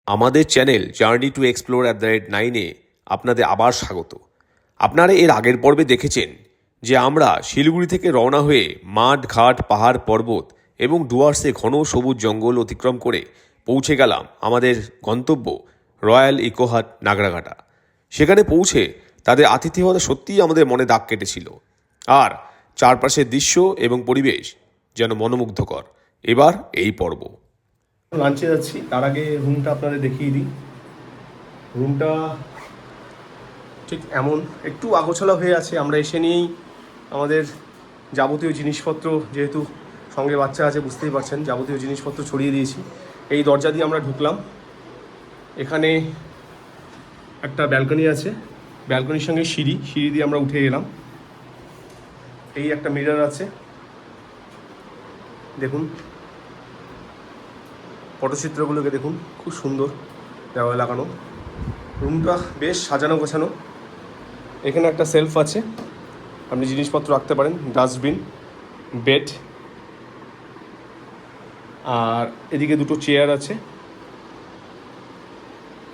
আমাদের channel journey to explore @9-এ আপনাদের আবার স্বাগত। আপনারা এর আগের পর্বে দেখেছেন যে আমরা শিলিগুড়ি থেকে রওনা হয়ে মাঠ ঘাট পাহাড় পর্বত এবং ডুয়ার্সে ঘন সবুজ জঙ্গল অতিক্রম করে পৌঁছে গেলাম আমাদের গন্তব্য রয়্যাল ইকোহাট নাগরাঘাটা। সেখানে পৌঁছে তাদের আতিথেয়তা সত্যিই আমাদের মনে দাগ কেটেছিল, আর চারপাশের দৃশ্য এবং পরিবেশ যেন মনোমুগ্ধকর। এবার এই পর্ব। লাঞ্চে যাচ্ছি, তার আগে রুমটা আপনাদের দেখিয়ে দিই। রুমটা ঠিক এমন একটু আগোছালো হয়ে আছে। আমরা এসে নিয়েই আমাদের যাবতীয় জিনিসপত্র, যেহেতু সঙ্গে বাচ্চা আছে বুঝতেই পারছেন, যাবতীয় জিনিসপত্র ছড়িয়ে দিয়েছি। এই দরজা দিয়ে আমরা ঢুকলাম। এখানে একটা ব্যালকনি আছে, ব্যালকনির সঙ্গে সিঁড়ি দিয়ে আমরা উঠে এলাম। এই একটা মিরর আছে, দেখুন পটচিত্রগুলোকে দেখুন, খুব সুন্দর দেওয়ালে লাগানো। রুমটা বেশ সাজানো গোছানো। এখানে একটা সেলফ আছে, আপনি জিনিসপত্র রাখতে পারেন, ডাস্টবিন, বেড, আর এদিকে দুটো চেয়ার আছে।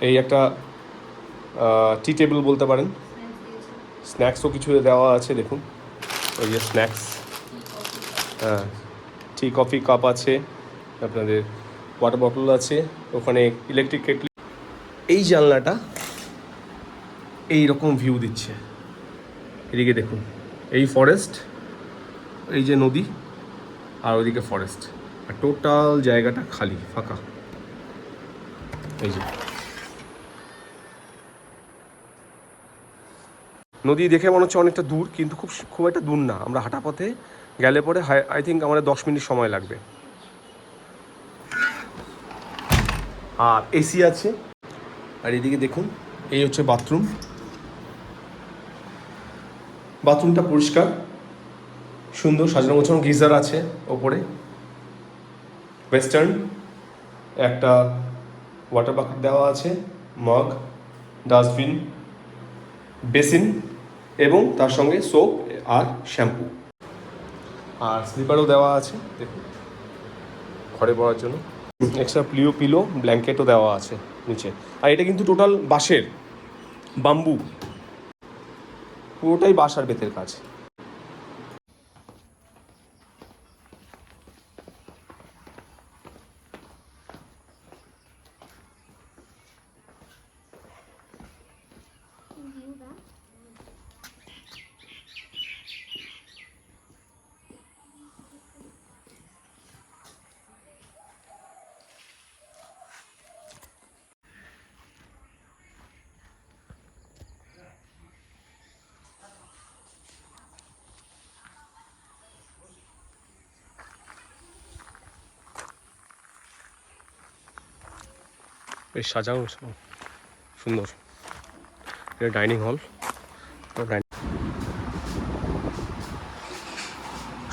এই একটা টি টেবিল বলতে পারেন, স্ন্যাক্সও কিছু দেওয়া আছে, দেখুন ওই যে স্ন্যাক্স। হ্যাঁ, টি কফি কাপ আছে, আপনাদের ওয়াটার বটল আছে, ওখানে ইলেকট্রিক কেটলি। এই জানলাটা এই রকম ভিউ দিচ্ছে, এদিকে দেখুন, এই ফরেস্ট, এই যে নদী, আর ওইদিকে ফরেস্ট, আর টোটাল জায়গাটা খালি ফাঁকা। এই যে নদী দেখে মনে হচ্ছে অনেকটা দূর, কিন্তু খুব একটা দূর না। আমরা হাঁটা পথে গেলে পরে আই থিঙ্ক আমাদের 10 মিনিট সময় লাগবে। আর এসি আছে। আর এদিকে দেখুন, এই হচ্ছে বাথরুম। বাথরুমটা পরিষ্কার, সুন্দর সাজানো গোছানো। গিজার আছে ওপরে, ওয়েস্টার্ন একটা ওয়াটার বাকেট দেওয়া আছে, মগ, ডাস্টবিন, বেসিন এবং তার সঙ্গে সোপ আর শ্যাম্পু। আর স্লিপারও দেওয়া আছে, দেখুন ঘরে পড়ার জন্য। এক্সট্রা পিলো ব্ল্যাঙ্কেটও দেওয়া আছে নিচে। আর এটা কিন্তু টোটাল বাঁশের, বাম্বু, পুরোটাই বাঁশ আর বেতের কাজ। বেশ সাজানো সুন্দর। এটা ডাইনিং হল,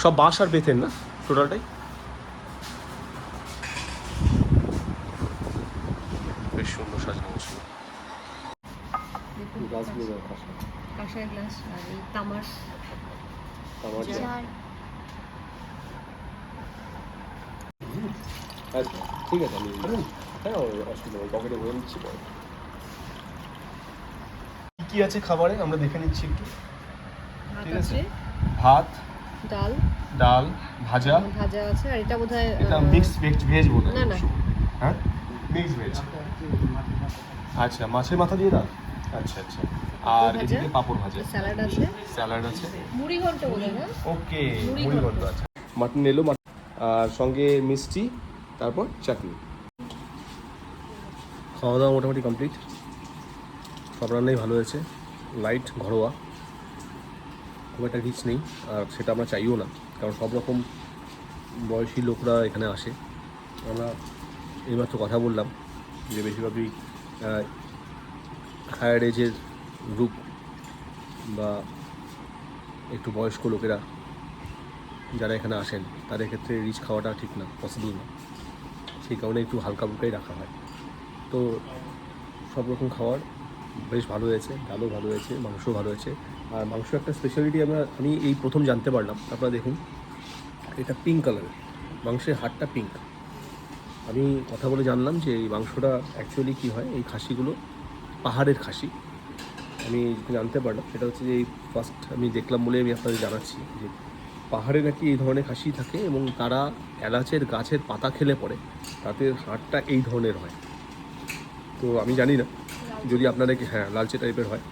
সব বাঁশ আর বেতের না টোটালটাই। বেশ সুন্দর সাজানো ছিল। কাঁসার গ্লাস আর এই তামার আচ্ছা ঠিক আছে, আমি হ্যাঁ অসুবিধা নেই, পকেটে ভরে নিচ্ছি পরে। কী আছে খাবারে আমরা দেখে নিচ্ছি একটু। ঠিক আছে, ভাত, ডাল ডাল, ভাজা আছে, আর এটা বোধহয় এটা মিক্স ভেজ বোধ হয়। না। হ্যাঁ, মিক্স ভেজ। আচ্ছা, মাছের মাথা দিয়ে দাও। আচ্ছা আচ্ছা। আর এদিকে পাঁপড় ভাজা, স্যালাড আছে, মুড়ি ঘন্ট বোধহয় না? ওকে, মুড়ি ঘন্ট আছে। মাটন এলো, আর সঙ্গে মিষ্টি, তারপর চাটনি। খাওয়া দাওয়া মোটামুটি কমপ্লিট। সব রান্নাই ভালো হয়েছে, লাইট, ঘরোয়া, খুব একটা রিচ নেই, আর সেটা আমরা চাইও না, কারণ সব রকম বয়সী লোকরা এখানে আসে। আমরা এইমাত্র কথা বললাম যে বেশিরভাগই হায়ার এজের গ্রুপ বা একটু বয়স্ক লোকেরা যারা এখানে আসেন, তাদের ক্ষেত্রে রিচ খাওয়াটা ঠিক না, পসিবল না। সেই কারণে একটু হালকা ফুলকাই রাখা হয়। তো সব রকম খাওয়ার বেশ ভালো হয়েছে, ডালও ভালো হয়েছে, মাংসও ভালো হয়েছে। আর মাংস একটা স্পেশালিটি আমি এই প্রথম জানতে পারলাম। আপনারা দেখুন, এটা পিঙ্ক কালারের, মাংসের হাড়টা পিঙ্ক, আমি কথা বলে জানলাম যে এই মাংসটা অ্যাকচুয়ালি কী হয়, এই খাসিগুলো পাহাড়ের খাসি। আমি জানতে পারলাম সেটা হচ্ছে যে এই ফার্স্ট আমি দেখলাম বলে আমি আপনাদের জানাচ্ছি যে পাহাড়ে নাকি এই ধরনের খাসি থাকে এবং তারা এলাচের গাছের পাতা খেলে পরে তাদের হাড়টা এই ধরনের হয়। তো আমি জানি না, যদি আপনারা হ্যাঁ লালচে টাইপের হয়,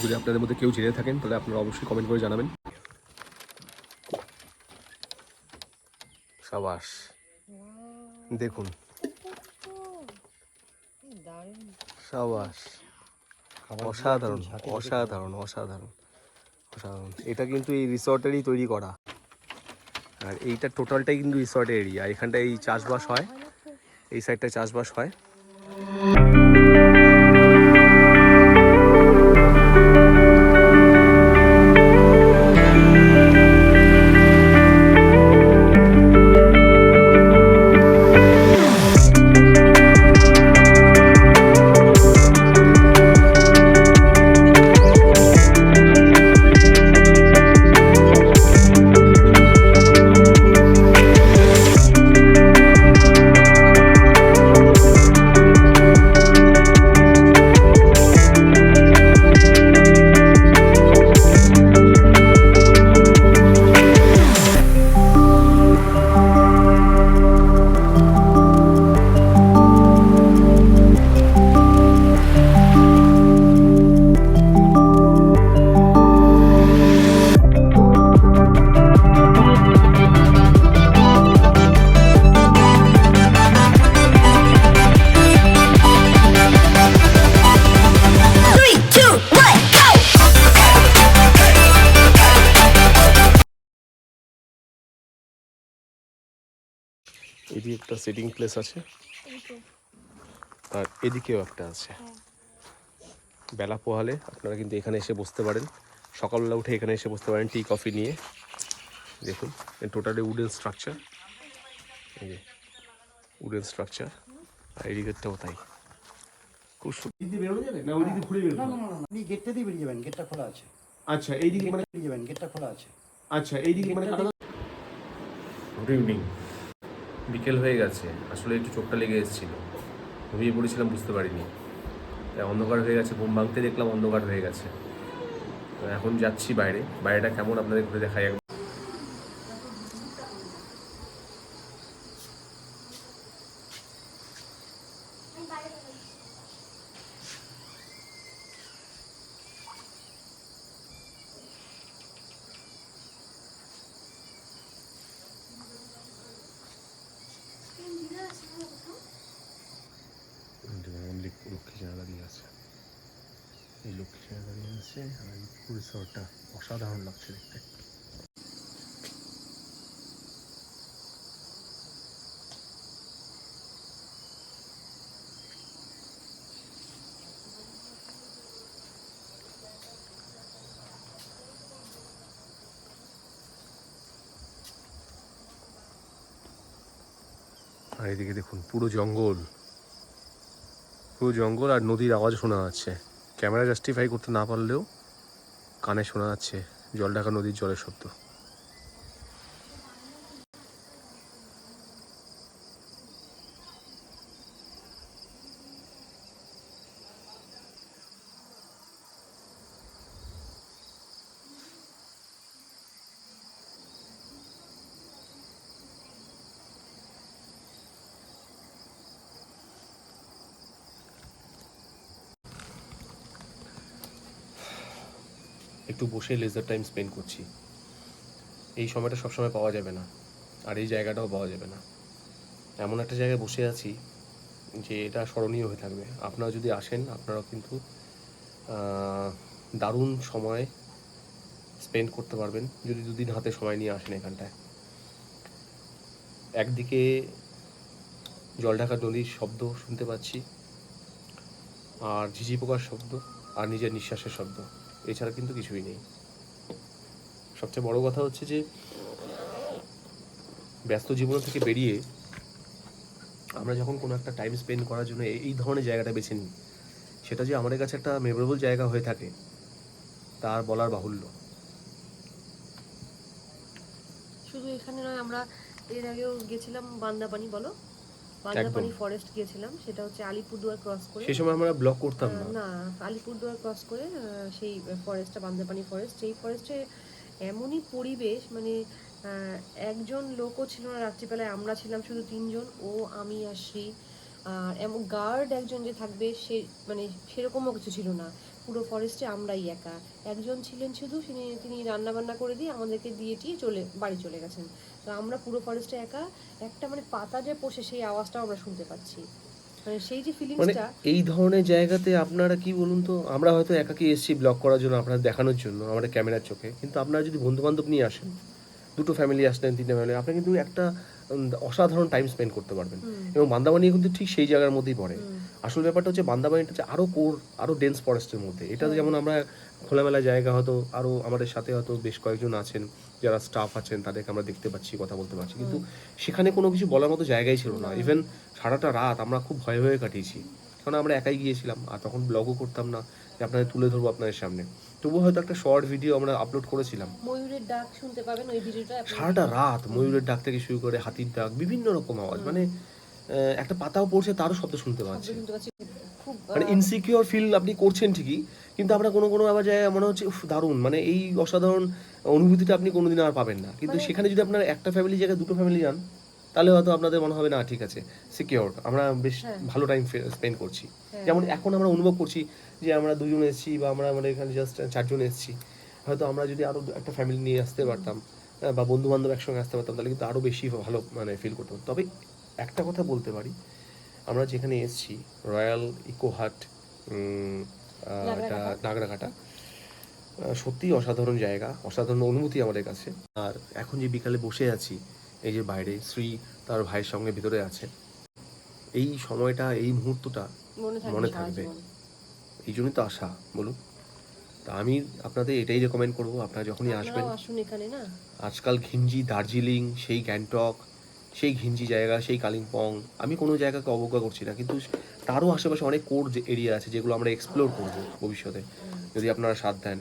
যদি আপনাদের মধ্যে কেউ জেনে থাকেন তাহলে আপনারা অবশ্যই কমেন্ট করে জানাবেন। সাবাস, দেখুন দারুণ। সাবাস, অসাধারণ অসাধারণ অসাধারণ অসাধারণ। এটা কিন্তু এই রিসর্টেরই তৈরি করা, আর এইটা টোটালটাই কিন্তু রিসর্টের এরিয়া। এখানটায় এই চাষবাস হয়, এই সাইডটায় চাষবাস হয়। এদিকে একটা সিটিং প্লেস আছে, আর এদিকেও একটা আছে। বেলা পোহালে আপনারা কিন্তু এখানে এসে বসতে পারেন, সকালবেলা উঠে এখানে এসে বসতে পারেন টি কফি নিয়ে। দেখুন টোটালি উডেন স্ট্রাকচার, এই যে উডেন স্ট্রাকচার, আর এদিকেরটাও তাই। খুব সুন্দর। বেরোনো যাবে না, ওইদিকে ঘুরে বেরোনো? না, আপনি গেটটা দিয়ে বেরিয়ে যাবেন, গেটটা খোলা আছে। আচ্ছা এইদিকে মানে, বেরিয়ে যাবেন, গেটটা খোলা আছে। আচ্ছা এইদিকে মানে গুড ইভিনিং। বিকেল হয়ে গেছে, আসলে একটু চোখটা লেগে এসেছিল, ঘুমিয়ে পড়েছিলাম, বুঝতে পারিনি। তাই অন্ধকার হয়ে গেছে, ঘুম ভাঙতে দেখলাম অন্ধকার হয়ে গেছে। তো এখন যাচ্ছি বাইরে, বাইরেটা কেমন আপনাদের ঘুরে দেখাই একবার। লক্ষ্মী জায়গা দিয়ে আছে, এই লক্ষ্মী জায়গা দিয়ে আছে, আর এই রিসর্টটা অসাধারণ লাগছে দেখতে। আর এদিকে দেখুন পুরো জঙ্গল, পুরো জঙ্গল, আর নদীর আওয়াজ শোনা যাচ্ছে। ক্যামেরা জাস্টিফাই করতে না পারলেও কানে শোনা যাচ্ছে জল ঢাকা নদীর জলের শব্দ। একটু বসে লেজার টাইম স্পেন্ড করছি। এই সময়টা সবসময় পাওয়া যাবে না, আর এই জায়গাটাও পাওয়া যাবে না। এমন একটা জায়গায় বসে আছি যে এটা স্মরণীয় হয়ে থাকবে। আপনারা যদি আসেন, আপনারাও কিন্তু দারুণ সময় স্পেন্ড করতে পারবেন যদি দুদিন হাতে সময় নিয়ে আসেন এখানটায়। একদিকে জলঢাকা নদীর শব্দ শুনতে পাচ্ছি, আর ঝিঝি পোকার শব্দ, আর নিজের নিঃশ্বাসের শব্দ, এছাড়া কিন্তু কিছুই নেই। সবচেয়ে বড় কথা হচ্ছে যে ব্যস্ত জীবন থেকে বেরিয়ে আমরা যখন কোনো একটা টাইম স্পেন্ড করার জন্য এই ধরনের জায়গাটা বেছে নিই, সেটা যে আমাদের কাছে একটা মেমোরেবল জায়গা হয়ে থাকে তার বলার বাহুল্য। শুধু এখানে নয়, আমরা এর আগেও গেছিলাম বান্দাপানি, বলো বান্দারবানি ফরেস্ট গিয়েছিলাম, সেটা হচ্ছে আলিপুরদুয়ার ক্রস করে। সেই সময় আমরা ব্লগ করতাম না। না, আলিপুরদুয়ার ক্রস করে সেই ফরেস্টটা বান্দারবানি ফরেস্ট। সেই ফরেস্টে এমনই পরিবেশ, মানে একজন লোকও ছিল না রাত্রিবেলায়, আমরা ছিলাম শুধু 3 জন, ও আমি আর শ্রী। আর এমন গার্ড একজন যে থাকবে সে মানে সেরকমও কিছু ছিল না, পুরো ফরেস্টে আমরাই একা। একজন ছিলেন শুধু, তিনি রান্না বান্না করে দিয়ে আমাদেরকে দিয়ে টিয়ে বাড়ি চলে গেছেন। তো আমরা পুরো ফরেস্টে একা, একটা মানে পাতা যে পড়ছে সেই আওয়াজটাও আমরা শুনতে পাচ্ছি, মানে সেই যে মানে ফিলিংসটা। এই ধরনের জায়গাতে আপনারা কি বলুন তো, আমরা হয়তো একাকি এসেছি ব্লগ করার জন্য, আপনারা দেখানোর জন্য আমাদের ক্যামেরার চোখে, কিন্তু আপনারা যদি বন্ধু বান্ধব নিয়ে আসেন, 2টো ফ্যামিলি আসলেন, 3টে ফ্যামিলি, আপনি কিন্তু একটা অসাধারণ টাইম স্পেন্ড করতে পারবেন। এবং বান্দাবানি কিন্তু ঠিক সেই জায়গার মধ্যেই পড়ে। আসল ব্যাপারটা হচ্ছে বান্দাবানিটা হচ্ছে আরও ডেন্স ফরেস্টের মধ্যে। এটা যেমন আমরা খোলামেলা জায়গা, হয়তো আরও আমাদের সাথে হয়তো বেশ কয়েকজন আছেন যারা স্টাফ আছেন, তাদেরকে আমরা দেখতে পাচ্ছি, কথা বলতে পারছি, কিন্তু সেখানে কোনো কিছু বলার মতো জায়গাই ছিল না। ইভেন সারাটা রাত আমরা খুব ভয়ে ভয়ে কাটিয়েছি, কারণ আমরা একাই গিয়েছিলাম আর তখন ব্লগও করতাম না যে আপনাদের তুলে ধরবো আপনাদের সামনে। তবুও হয়তো একটা শর্ট ভিডিও আমরা আপলোড করেছিলাম। ময়ূরের ডাক শুনতে পাবেন ওই ভিডিওটা। সারাটা রাত ময়ূরের ডাক থেকে শুরু করে হাতির ডাক, বিভিন্ন রকম আওয়াজ, মানে একটা পাতাও পড়ছে তারও শব্দ শুনতে পাচ্ছি। শুনতে পাচ্ছি খুব মানে ইনসিকিউর ফিল আপনি করছেন ঠিকই, কিন্তু আমরা কোনো কোনো আবার জায়গায় মনে হচ্ছে উফ দারুণ, মানে এই অসাধারণ অনুভূতিটা আপনি কোনোদিন আর পাবেন না। কিন্তু সেখানে যদি আপনার একটা ফ্যামিলি জায়গায় 2টো ফ্যামিলি যান, তাহলে হয়তো আপনাদের মনে হবে না ঠিক আছে, সিকিউর, আমরা বেশ ভালো টাইম স্পেন্ড করছি। যেমন এখন আমরা অনুভব করছি যে আমরা 2জন এসেছি, বা আমরা আমাদের এখানে জাস্ট 4জন এসেছি। হয়তো আমরা যদি আরও একটা ফ্যামিলি নিয়ে আসতে পারতাম, বা বন্ধু বান্ধব একসঙ্গে আসতে পারতাম, তাহলে কিন্তু আরও বেশি ভালো মানে ফিল করতাম। তবে একটা কথা বলতে পারি, আমরা যেখানে এসেছি রয়্যাল ইকো হাট, এটা নাগরাকাটা, সত্যিই অসাধারণ জায়গা, অসাধারণ অনুভূতি আমাদের কাছে। আর এখন যে বিকালে বসে আছি, এই যে বাইরে শ্রী তার ভাইয়ের সঙ্গে ভিতরে আছে, এই সময়টা, এই মুহূর্তটা মনে থাকবে। এই জন্যই তো আশা, বলুন। তা আমি আপনাদের এটাই রেকমেন্ড করবো, আপনারা যখনই আসবেন, আসুন এখানে। না আজকাল ঘিঞ্জি, দার্জিলিং, সেই গ্যাংটক, সেই ঘিঞ্জি জায়গা, সেই কালিম্পং, আমি কোনো জায়গাকে অবজ্ঞা করছি না, কিন্তু তারও আশেপাশে অনেক কোর এরিয়া আছে যেগুলো আমরা এক্সপ্লোর করবো ভবিষ্যতে, যদি আপনারা সাথ দেন,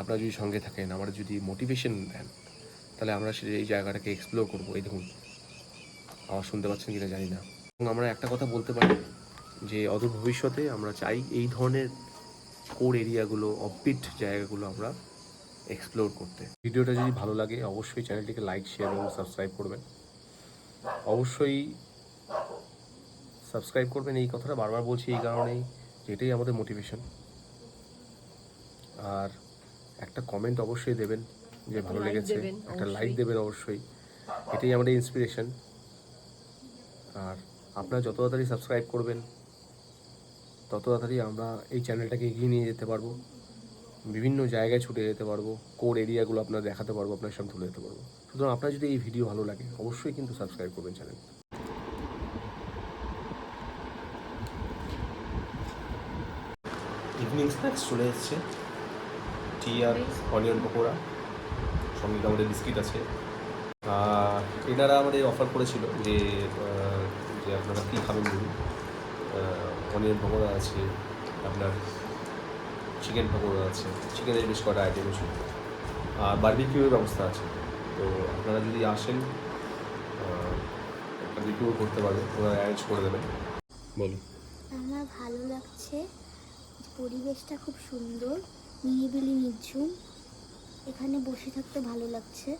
আপনারা যদি সঙ্গে থাকেন, আমরা যদি মোটিভেশন দেন, তাহলে আমরা এই জায়গাটাকে এক্সপ্লোর করবো। এই দেখুন, আওয়াজ শুনতে পাচ্ছেন কিনা জানি না। এবং আমরা একটা কথা বলতে পারি যে অদূর ভবিষ্যতে আমরা চাই এই ধরনের কোর এরিয়াগুলো, অফবিট জায়গাগুলো আমরা এক্সপ্লোর করতে। ভিডিওটা যদি ভালো লাগে অবশ্যই চ্যানেলটিকে লাইক, শেয়ার এবং সাবস্ক্রাইব করবেন। অবশ্যই সাবস্ক্রাইব করবেন, এই কথাটা বারবার বলছি এই কারণেই যে এটাই আমাদের মোটিভেশন। আর একটা কমেন্ট অবশ্যই দেবেন যে ভালো লেগেছে, একটা লাইক দেবেন অবশ্যই, এটাই আমাদের ইন্সপিরেশন। আর আপনারা যত তাড়াতাড়ি সাবস্ক্রাইব করবেন, তত তাড়াতাড়ি আমরা এই চ্যানেলটাকে এগিয়ে নিয়ে যেতে পারবো, বিভিন্ন জায়গায় ছুটে যেতে পারবো, কোর এরিয়াগুলো আপনার দেখাতে পারবো, আপনার সামনে তুলে যেতে পারবো। সুতরাং আপনার যদি এই ভিডিও ভালো লাগে অবশ্যই কিন্তু সাবস্ক্রাইব করবেন চ্যানেল। ইভিনিং স্ন্যাক্স চলে এসছে, টি আর অনিয়ন পকোড়া, সঙ্গে আমাদের বিস্কিট আছে। এনারা আমাদের অফার করেছিল যে যে আপনারা কী খাবেন বলুন। অনিয়ন পকোড়া আছে, আপনার চিকেন পকোড়া আছে, চিকেনের বেশ কটা আইটেমও ছিল, আর বারবিকিউয়ের ব্যবস্থা আছে। তো আপনারা যদি আসেন একটা বিকিউ করতে পারবেন, ওরা অ্যারেঞ্জ করে দেবেন। বলুন। আমার ভালো লাগছে, পরিবেশটা খুব সুন্দর, নিরিবিলি নির্ঝুম, এখানে বসে থাকতে ভালো লাগছে।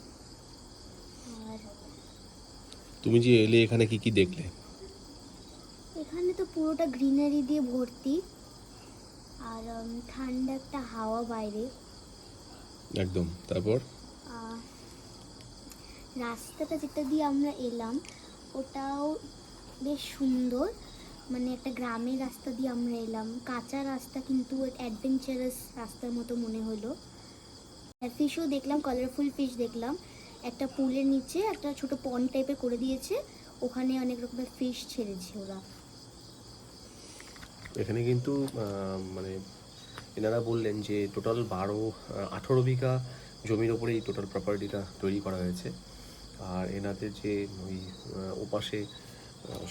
আর তুমি যে এলে এখানে কি কি দেখলে? এখানে তো পুরোটা গ্রিনারি দিয়ে ভর্তি, আর ঠান্ডা একটা হাওয়া বাইরে। একদম। তারপর রাস্তাটা যেটা দিয়ে আমরা এলাম ওটাও বেশ সুন্দর, মানে একটা গ্রামের রাস্তা দিয়ে আমরা এলাম, কাঁচা রাস্তা কিন্তু অ্যাডভেঞ্চারাস রাস্তার মতো মনে হলো। ফিশও দেখলাম, কালারফুল ফিশ দেখলাম, একটা পুলের নিচে একটা ছোট পন্ড টাইপের করে দিয়েছে, ওখানে অনেক রকমের ফিশ ছেড়েছে ওরা। এখানে কিন্তু মানে এনারা বললেন যে টোটাল 18 বিঘা জমির ওপরে এই টোটাল প্রপার্টিটা তৈরি করা হয়েছে। আর এনাদের যে ওই ওপাশে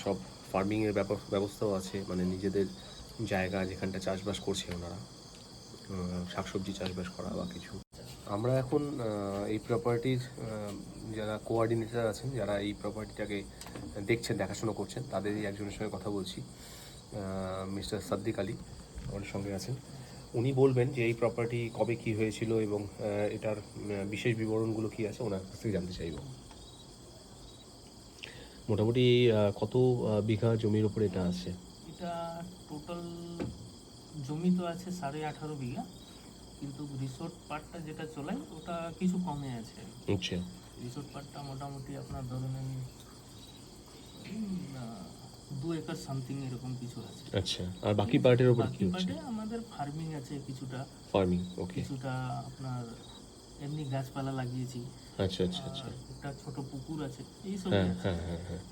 সব ফার্মিংয়ের ব্যবস্থাও আছে, মানে নিজেদের জায়গা যেখানটা চাষবাস করছে ওনারা, শাকসবজি চাষবাস করা বা কিছু। আমরা এখন এই প্রপার্টির যারা কোঅর্ডিনেটর আছেন, যারা এই প্রপার্টিটাকে দেখছেন, দেখাশোনা করছেন, তাদেরই একজনের সঙ্গে কথা বলছি। মিস্টার সাদ্দিক আলী আমাদের সঙ্গে আছেন। উনি বলবেন যে এই প্রপার্টি কবে কি হয়েছিল এবং এটার বিশেষ বিবরণগুলো কি আছে ওনার কাছ থেকে জানতে চাইব। মোটামুটি কত বিঘা জমির উপর এটা আছে? এটা টোটাল জমি তো আছে 18.5 বিঘা, কিন্তু রিসোর্ট পার্টটা যেটা চলাই ওটা কিছু কমে আছে। আচ্ছা রিসোর্ট পার্টটা মোটামুটি আপনার ধরে নিন 2 একর সামথিং এরকম কিছু আছে। আচ্ছা, আর বাকি পার্টের উপর কি বাকি হচ্ছে? পার্টে আমাদের ফার্মিং আছে কিছুটা, ফার্মিং, ওকে। কিছুটা আপনার এমনি গাছপালা লাগিয়েছি। আচ্ছা আচ্ছা আচ্ছা, আর একটা ছোট পুকুর আছে, এইসব হ্যাঁ হ্যাঁ হ্যাঁ হ্যাঁ।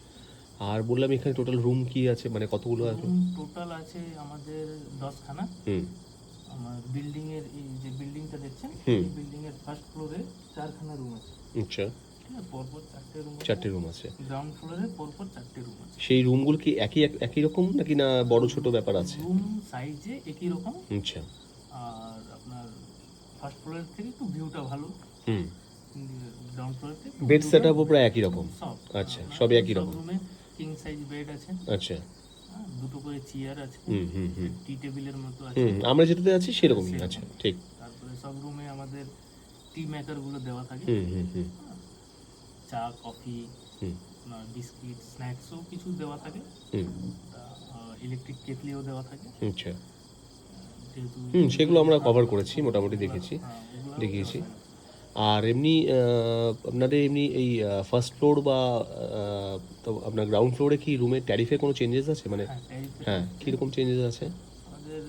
আর বললাম এখানে টোটাল রুম কি আছে, মানে কতগুলো আছে? রুম টোটাল আছে আমাদের 10খানা। হুম আমার বিল্ডিং এর এই যে বিল্ডিংটা দেখছেন, হুম। এই বিল্ডিং এর ফার্স্ট ফ্লোরে 4খানা রুম আছে। আচ্ছা, ঠিক আছে, পরপর 4টে রুম আছে। 4টে রুম আছে। গ্রাউন্ড ফ্লোরে পরপর 4টে রুম আছে। সেই রুমগুলো কি একই একই রকম নাকি না বড় ছোট ব্যাপার আছে? রুম সাইজে একই রকম, আচ্ছা, আর আপনার ফার্স্ট ফ্লোরের থেকে একটু ভিউটা ভালো, হুম। গ্রাউন্ড ফ্লোরের থেকে বেড সেটআপও প্রায় একই রকম? সব। আচ্ছা, আপনার সবই একই সব রকম। রুমে কিং সাইজ বেড আছে, আচ্ছা, দুটো করে চেয়ার আছে, হুম হুম হুম টি টেবিলের মতো আছে। হুম, আমরা যেটাতে আছি সেরকমই। আচ্ছা, ঠিক। তারপরে সব রুমে আমাদের টি মেকার গুলো দেওয়া থাকে, হুম হুম হুম চা কফি হুম বিস্কিট স্ন্যাক্সও কিছু দেওয়া থাকে, হুম, ইলেকট্রিক কেটলিও দেওয়া থাকে। আচ্ছা, যেহেতু হুম, সেগুলো আমরা কভার করেছি, মোটামুটি দেখেছি, ওগুলো দেখিয়েছি। আর এমনি আপনাদের এমনি এই ফার্স্ট ফ্লোর বা তো আপনার গ্রাউন্ড ফ্লোরে কি রুমের ট্যারিফে কোনো চেঞ্জেস আছে, মানে হ্যাঁ কীরকম চেঞ্জেস আছে? আমাদের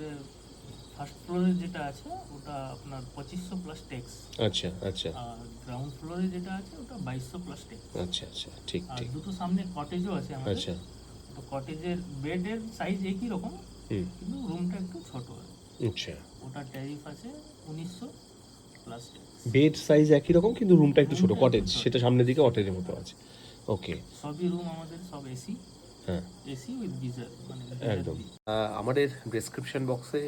ফার্স্ট ফ্লোরে যেটা আছে ওটা আপনার 2500 প্লাস ট্যাক্স, আচ্ছা আচ্ছা আর গ্রাউন্ড ফ্লোরে যেটা আছে ওটা 2200 প্লাস ট্যাক্স। আচ্ছা আচ্ছা, ঠিক আর ঠিক। দুটো সামনে কটেজও আছে আমাদের। আচ্ছা, তো কটেজের বেডের সাইজ একই রকম, হুম, কিন্তু রুমটা একটু ছোট আছে। আচ্ছা। ওটা ট্যারিফ আছে 1900 প্লাস ট্যাক্স। বেড সাইজ একই রকম কিন্তু রুমটা একটু ছোট, কটেজ সেটা সামনের দিকে কটেজের মতো আছে। ওকে, সবই রুম আমাদের সব এসি, হ্যাঁ এসি উইথ গিজার, মানে একদম। আমাদের ডেসক্রিপশন বক্সে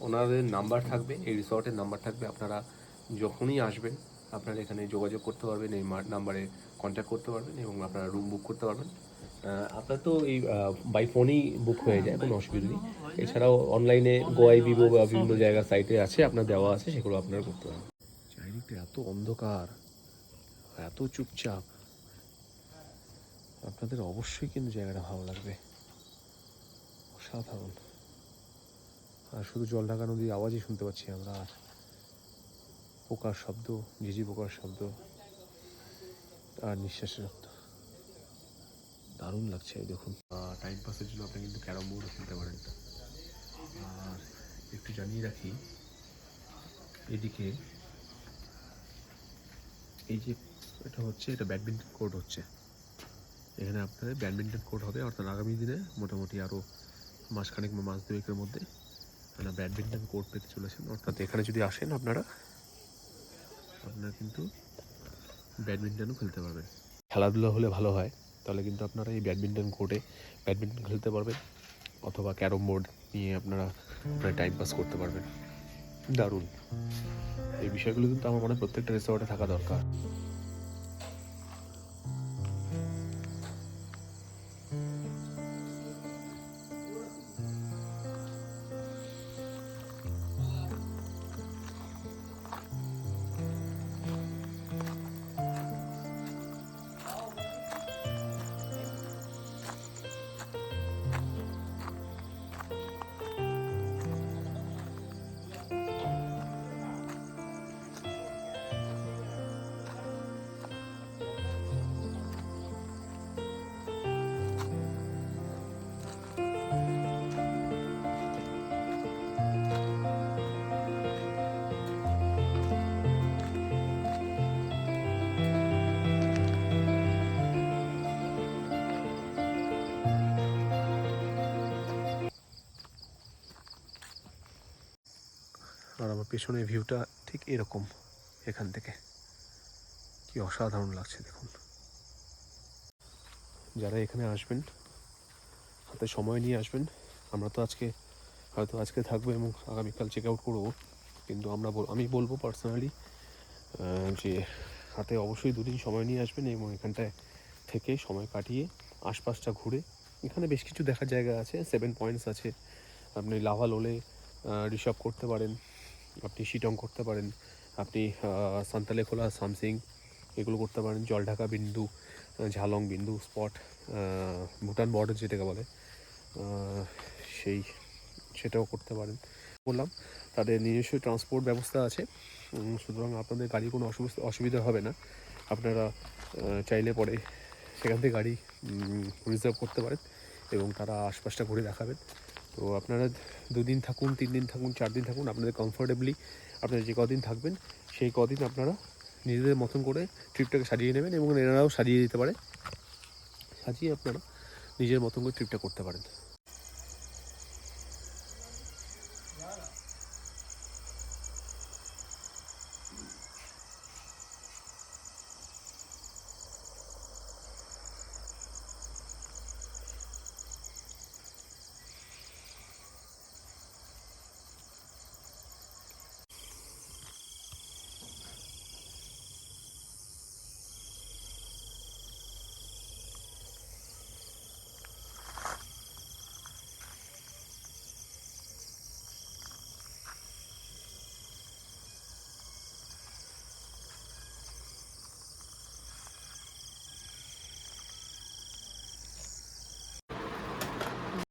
ওনাদের নাম্বার থাকবে, এই রিসর্টের নাম্বার থাকবে। আপনারা যখনই আসবেন আপনারা এখানে যোগাযোগ করতে পারবেন, এই নাম্বারে কন্ট্যাক্ট করতে পারবেন এবং আপনারা রুম বুক করতে পারবেন। আপনার তো এই বাই ফোনেই বুক হয়ে যায়, কোনো অসুবিধা নেই। এছাড়াও অনলাইনে গোয়াই বিবো বা বিভিন্ন জায়গার সাইটে আছে, আপনার দেওয়া আছে, সেগুলো আপনারা করতে পারেন। চারিদিকটা এত অন্ধকার, এত চুপচাপ, আপনাদের অবশ্যই কিন্তু জায়গাটা ভালো লাগবে, অসাধারণ। আর শুধু জল ঢাকা নদীর আওয়াজই শুনতে পাচ্ছি আমরা, আর পোকার শব্দ, ঝিঝি পোকার শব্দ আর নিঃশ্বাসের শব্দ, দারুণ লাগছে। এই দেখুন, টাইম পাসের জন্য আপনি কিন্তু ক্যারম বোর্ডও খেলতে পারেন। আর একটু জানিয়ে রাখি, এদিকে এই যে এটা হচ্ছে, এটা ব্যাডমিন্টন কোর্ট হচ্ছে। এখানে আপনাদের ব্যাডমিন্টন কোর্ট হবে, অর্থাৎ আগামী দিনে মোটামুটি আরও মাসখানেক বা মাস দুয়েকের মধ্যে আপনারা ব্যাডমিন্টন কোর্ট পেতে চলেছেন। অর্থাৎ এখানে যদি আসেন আপনারা কিন্তু ব্যাডমিন্টনও খেলতে পারবেন। খেলাধুলা হলে ভালো হয়, তাহলে কিন্তু আপনারা এই ব্যাডমিন্টন কোর্টে ব্যাডমিন্টন খেলতে পারবেন, অথবা ক্যারম বোর্ড নিয়ে আপনারা টাইম পাস করতে পারবেন। দারুণ, এই বিষয়গুলো কিন্তু আমার মনে হয় প্রত্যেকটা রিসর্টে থাকা দরকার। আর আমার পেছনের ভিউটা ঠিক এরকম, এখান থেকে কি অসাধারণ লাগছে দেখুন। যারা এখানে আসবেন হাতে সময় নিয়ে আসবেন। আমরা তো আজকে থাকবো এবং আগামীকাল চেক আউট করবো, কিন্তু আমি বলবো পার্সোনালি যে হাতে অবশ্যই 2 দিন সময় নিয়ে আসবেন এবং এখানটায় থেকে সময় কাটিয়ে আশপাশটা ঘুরে, এখানে বেশ কিছু দেখার জায়গা আছে, 7 পয়েন্টস আছে। আপনি লাভা লোলে রিসর্ট করতে পারেন, আপনি শিটং করতে পারেন, আপনি সান্তালে খোলা, সামসিং এগুলো করতে পারেন, জলঢাকা বিন্দু, ঝালং বিন্দু স্পট, ভুটান বর্ডার যেটাকে বলে সেই সেটাও করতে পারেন। বললাম তাদের নিজস্ব ট্রান্সপোর্ট ব্যবস্থা আছে, সুতরাং আপনাদের গাড়ির কোনো অসুবিধা হবে না। আপনারা চাইলে পরে সেখান থেকে গাড়ি রিজার্ভ করতে পারেন এবং তারা আশপাশটা ঘুরে দেখাবেন। তো আপনারা 2 দিন থাকুন, 3 দিন থাকুন, 4 দিন থাকুন, আপনাদের কমফোর্টেবলি আপনারা যে কদিন থাকবেন সেই কদিন আপনারা নিজেদের মতন করে ট্রিপটাকে সাজিয়ে নেবেন এবং এনারাও সাজিয়ে দিতে পারে, সাজিয়ে আপনারা নিজের মতন করে ট্রিপটা করতে পারেন।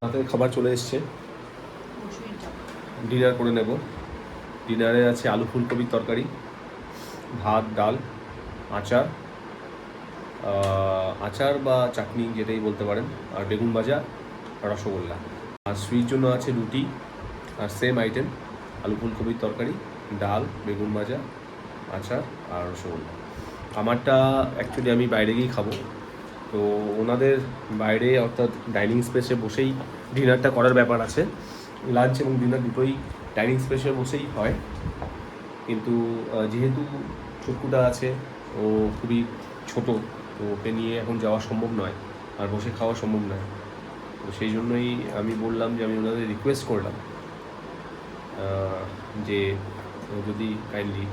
রাতের খাবার চলে এসছে, ডিনার করে নেব। ডিনারে আছে আলু ফুলকপির তরকারি, ভাত, ডাল, আচার, আচার বা চাটনি যেটাই বলতে পারেন, আর বেগুন ভাজা, রসগোল্লা। আর সুইট জন্য আছে রুটি আর সেম আইটেম, আলু ফুলকপির তরকারি, ডাল, বেগুন ভাজা, আচার আর রসগোল্লা। আমারটা অ্যাকচুয়ালি আমি বাইরে গিয়েই খাবো, তো ওনাদের বাইরে অর্থাৎ ডাইনিং স্পেসে বসেই ডিনারটা করার ব্যাপার আছে। লাঞ্চ এবং ডিনার দুটোই ডাইনিং স্পেসে বসেই হয়, কিন্তু যেহেতু চক্ষুটা আছে, ও খুবই ছোট, তো ওকে নিয়ে এখন যাওয়া সম্ভব নয় আর বসে খাওয়া সম্ভব নয়। তো সেই জন্যই আমি বললাম যে আমি ওনাদের রিকোয়েস্ট করলাম যে যদি কাইন্ডলি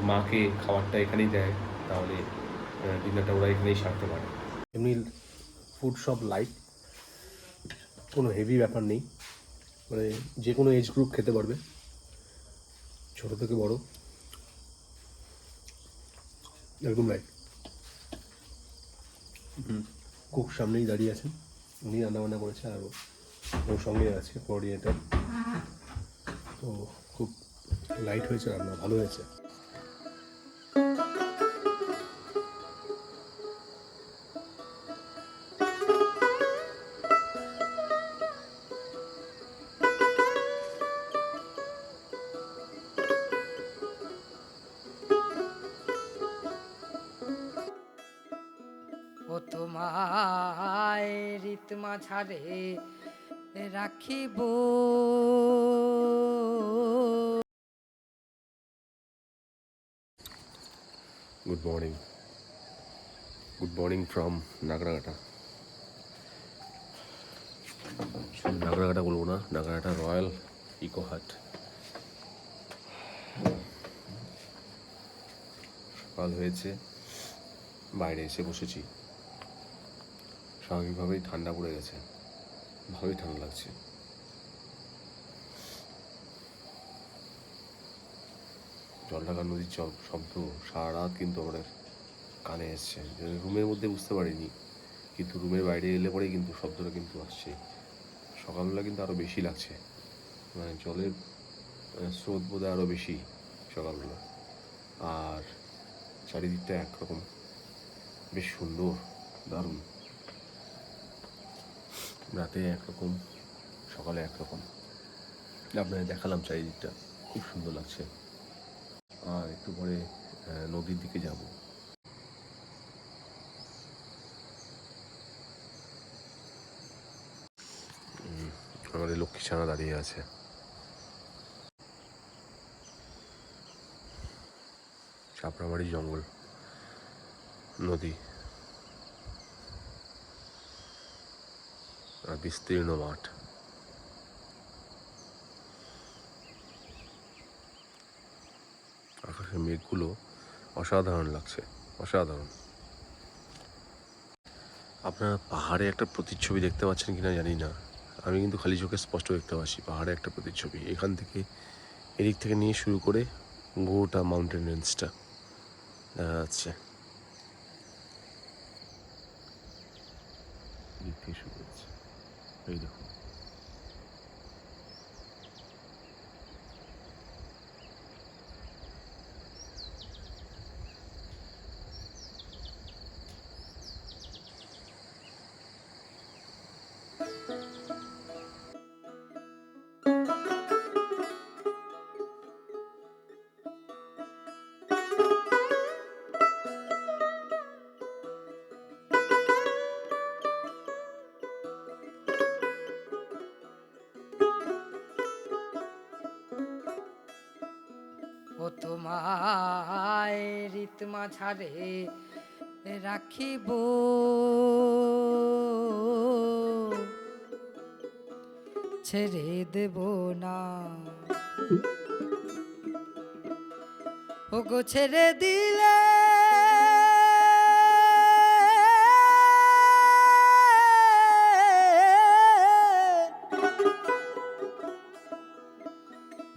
মাকে খাবারটা এখানেই দেয় তাহলে ডিনারটা ওরা এখানেই সারতে পারে। এমনি ফুড সব লাইট, কোনো হেভি ব্যাপার নেই, মানে যে কোনো এজ গ্রুপ খেতে পারবে, ছোটো থেকে বড়, একদম লাইট। কুক সামনেই দাঁড়িয়ে আছেন, উনি রান্নাবান্না করেছে আর ওর সঙ্গে আছে কোঅর্ডিনেটর, তো খুব লাইট হয়েছে রান্না, ভালো হয়েছে। ও তোমায় ঋত মাঝারে রাখিব। Good morning from Nagraghata. Nagraghata বলবো না, নাগরাঘাটা রয়্যাল ইকো হাট। সকাল হয়েছে, বাইরে এসে বসেছি, স্বাভাবিকভাবেই ঠান্ডা পড়ে গেছে, ভালোই ঠান্ডা লাগছে। জলঢাকা নদীর শব্দ সারা রাত কিন্তু আমাদের কানে এসছে, রুমের মধ্যে বুঝতে পারিনি, কিন্তু রুমের বাইরে এলে পরেই কিন্তু শব্দটা কিন্তু আসছে। সকালবেলা কিন্তু আরও বেশি লাগছে, মানে জলের স্রোত বোধহয় আরও বেশি সকালবেলা। আর চারিদিকটা একরকম, বেশ সুন্দর, দারুণ। রাতে একরকম, সকালে একরকম। আপনাদের দেখালাম চারিদিকটা, খুব সুন্দর লাগছে। আর একটু পরে নদীর দিকে যাব। আমাদের লক্ষ্মী ছানা দাঁড়িয়ে আছে। চাপড়ামারি জঙ্গল, নদী আর বিস্তীর্ণ মাঠ। আকাশে আকাশের মেঘগুলো অসাধারণ লাগছে, অসাধারণ। আপনারা পাহাড়ে একটা প্রতিচ্ছবি দেখতে পাচ্ছেন কিনা জানি না, আমি কিন্তু খালি চোখে স্পষ্ট দেখতে পাচ্ছি পাহাড়ে একটা প্রতিচ্ছবি। এখান থেকে এদিক থেকে নিয়ে শুরু করে গোটা মাউন্টেন রেঞ্জটা দেখা যাচ্ছে। এদিক থেকে শুরু হচ্ছে, এই দেখুন। ও তোমায় ঋত মাঝারে রাখিব, ছেড়ে দেব না। ওগো ছেড়ে দিলে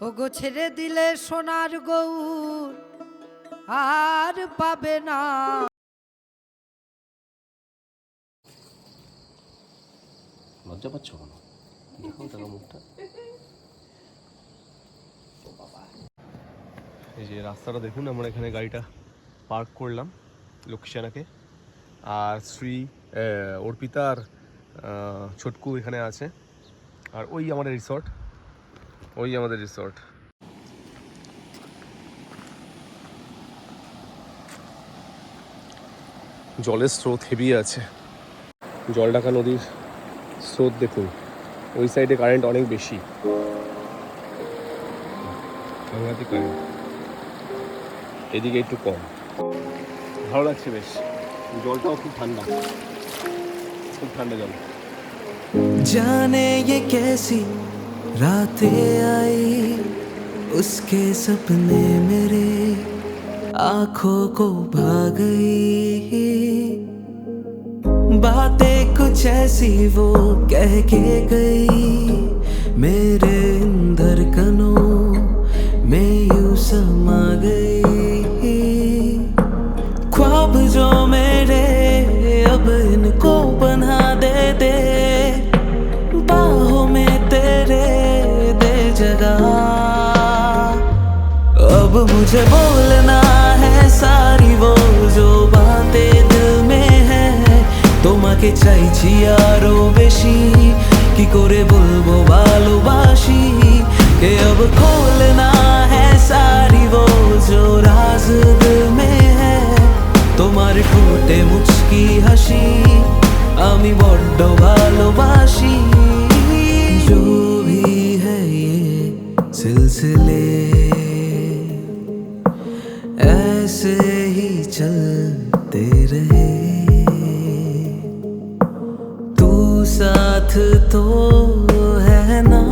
ওগো ছেড়ে দিলে সোনার গৌর আর পাবে না। লজ্জা পাচ্ছ কেন? দেখো দেখো মুখটা। এই যে রাস্তাটা দেখুন, আমরা এখানে গাড়িটা পার্ক করলাম লক্ষ্মীসানাকে, আর শ্রী অর্পিতা আর ছোটকু এখানে আছে, আর ওই আমাদের রিসর্ট, ওই আমাদের রিসর্ট। জলের স্রোত হেভি আছে, জলঢাকা নদীর স্রোত দেখুন। ওই সাইডে কারেন্ট অনেক বেশি, সাংঘাতিক কারেন্ট, এদিকে একটু কম। ভালো লাগছে বেশ, জলটাও খুব ঠান্ডা, খুব ঠান্ডা জল। जाने ये कैसी रातें आई, उसके सपने मेरे आंखों को भा गई। बातें कुछ ऐसी वो कह के गई, मेरे इन धड़कनों में यूं समा गई। ख्वाब जो मेरे अब इनको बना दे बाहों में तेरे दे जगह। अब मुझे बोलना है सारी वो जो बातें दिल में है, তোমাকে চাইছি আরো বেশি, কি করে বলবো ভালোবাসি। कि अब खोलना है सारी वो जो राज दिल में है, তোমার ঠোঁটে মুচকি হাসি আমি বড্ড ভালোবাসি। जो भी है ये सिलसिले ऐसे ही चलते रहे, तू साथ तो है ना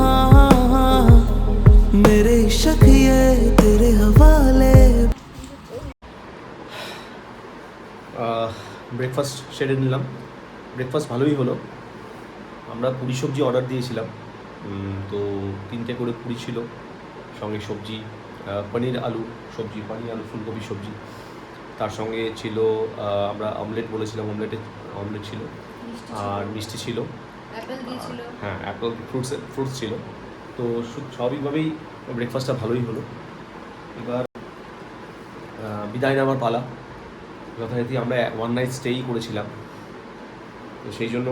मेरे शक ये तेरे हवाले। ব্রেকফাস্ট সেরে নিলাম, ব্রেকফাস্ট ভালোই হলো। আমরা পুরি সবজি অর্ডার দিয়েছিলাম, তো 3টে করে পুরি ছিল, সঙ্গে সবজি পনির আলু সবজি, পনির আলু ফুলকপি সবজি, তার সঙ্গে ছিল আমরা অমলেট বলেছিলাম, অমলেট ছিল, আর মিষ্টি ছিল, অ্যাপেল দিয়েছিল, হ্যাঁ অ্যাপেল ফ্রুটস ছিল। তো স্বাভাবিকভাবেই ব্রেকফাস্টটা ভালোই হলো। এবার বিদায় নেওয়ার পালা। যথারীতি আমরা 1 নাইট স্টেই করেছিলাম, তো সেই জন্য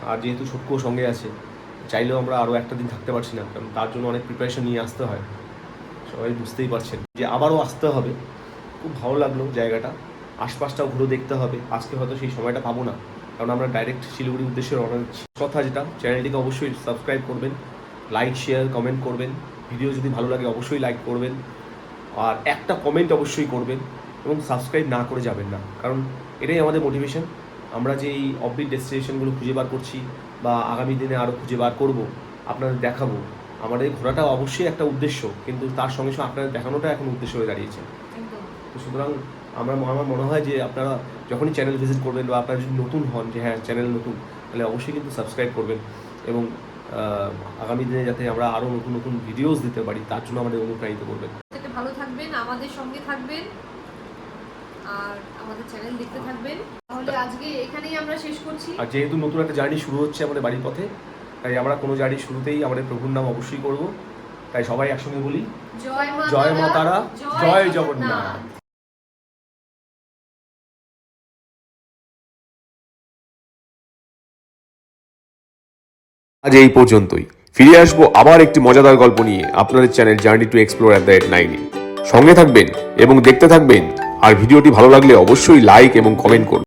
আর যেহেতু ছোটকুও সঙ্গে আছে, চাইলেও আমরা আরও একটা দিন থাকতে পারছি না, কারণ তার জন্য অনেক প্রিপারেশন নিয়ে আসতে হয়। সবাই বুঝতেই পারছেন যে আবারও আসতে হবে। খুব ভালো লাগলো জায়গাটা, আশপাশটাও ঘুরে দেখতে হবে। আজকে হয়তো সেই সময়টা পাবো না, কারণ আমরা ডাইরেক্ট শিলিগুড়ির উদ্দেশ্যে রওনা দিচ্ছি। কথা যেটা, চ্যানেলটিকে অবশ্যই সাবস্ক্রাইব করবেন, লাইক শেয়ার কমেন্ট করবেন, ভিডিও যদি ভালো লাগে অবশ্যই লাইক করবেন, আর একটা কমেন্ট অবশ্যই করবেন, এবং সাবস্ক্রাইব না করে যাবেন না, কারণ এটাই আমাদের মোটিভেশন। আমরা যে এই অফবিট ডেস্টিনেশনগুলো খুঁজে বার করছি বা আগামী দিনে আরও খুঁজে বার করব, আপনাদের দেখাবো। আমাদের ঘোরাটা অবশ্যই একটা উদ্দেশ্য, কিন্তু তার সঙ্গে সঙ্গে আপনাদের দেখানোটা এখন উদ্দেশ্য হয়ে দাঁড়িয়েছে। তো সুতরাং আমার মনে হয় যে আপনারা যখনই চ্যানেল ভিজিট করবেন বা আপনারা যদি নতুন হন যে হ্যাঁ চ্যানেল নতুন, তাহলে অবশ্যই কিন্তু সাবস্ক্রাইব করবেন এবং আগামী দিনে যাতে আমরা আরও নতুন নতুন ভিডিওস দিতে পারি তার জন্য আমাদের অনুপ্রাণিত করবেন। থেকে ভালো থাকবেন, আমাদের সঙ্গে থাকবেন আর আমাদের চ্যানেল দেখতে থাকবেন। তাহলে আজকে এখানেই আমরা শেষ করছি। আর যেহেতু নতুন একটা জার্নি শুরু হচ্ছে আমাদের বাড়ির পথে, তাই আমরা কোনো জার্নি শুরুতেই আমাদের প্রভুর নাম অবশ্যই করব। তাই সবাই একসঙ্গে বলি জয় মা তারা, জয় জগন্নাথ। আজ এই পর্যন্তই। ফিরে আসবো আবার একটি মজাদার গল্প নিয়ে আপনাদের চ্যানেল জার্নি টু এক্সপ্লোর @9-এ। সঙ্গে থাকবেন এবং দেখতে থাকবেন। আর ভিডিওটি ভালো লাগলে অবশ্যই লাইক এবং কমেন্ট করুন।